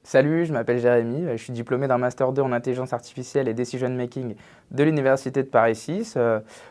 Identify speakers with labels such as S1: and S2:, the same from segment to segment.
S1: Salut, je m'appelle Jérémy, je suis diplômé d'un Master 2 en intelligence artificielle et decision making de l'Université de Paris 6.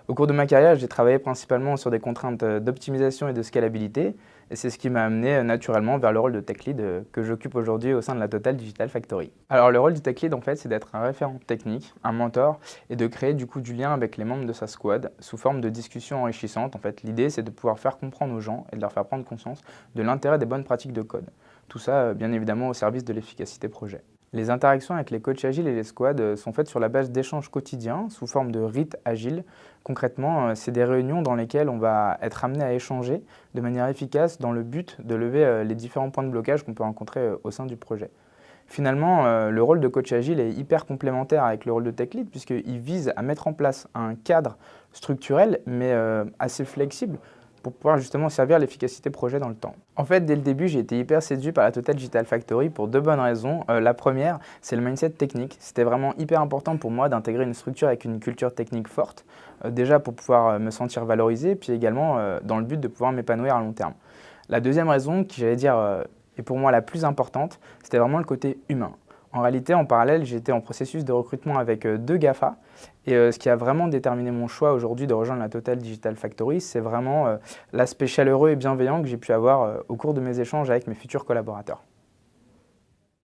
S1: Au cours de ma carrière, j'ai travaillé principalement sur des contraintes d'optimisation et de scalabilité, et c'est ce qui m'a amené naturellement vers le rôle de tech lead que j'occupe aujourd'hui au sein de la Total Digital Factory. Alors le rôle du tech lead, en fait, c'est d'être un référent technique, un mentor, et de créer du coup du lien avec les membres de sa squad sous forme de discussions enrichissantes. En fait, l'idée, c'est de pouvoir faire comprendre aux gens et de leur faire prendre conscience de l'intérêt des bonnes pratiques de code. Tout ça, bien évidemment, au service de l'efficacité projet. Les interactions avec les coachs agiles et les squads sont faites sur la base d'échanges quotidiens sous forme de rites agiles. Concrètement, c'est des réunions dans lesquelles on va être amené à échanger de manière efficace dans le but de lever les différents points de blocage qu'on peut rencontrer au sein du projet. Finalement, le rôle de coach agile est hyper complémentaire avec le rôle de tech lead puisqu'il vise à mettre en place un cadre structurel mais assez flexible pour pouvoir justement servir l'efficacité projet dans le temps. En fait, dès le début, j'ai été hyper séduit par la Total Digital Factory pour deux bonnes raisons. La première, c'est le mindset technique. C'était vraiment hyper important pour moi d'intégrer une structure avec une culture technique forte, déjà pour pouvoir me sentir valorisé, puis également dans le but de pouvoir m'épanouir à long terme. La deuxième raison, qui j'allais dire est pour moi la plus importante, c'était vraiment le côté humain. En réalité, en parallèle, j'étais en processus de recrutement avec deux GAFA. Et ce qui a vraiment déterminé mon choix aujourd'hui de rejoindre la Total Digital Factory, c'est vraiment l'aspect chaleureux et bienveillant que j'ai pu avoir au cours de mes échanges avec mes futurs collaborateurs.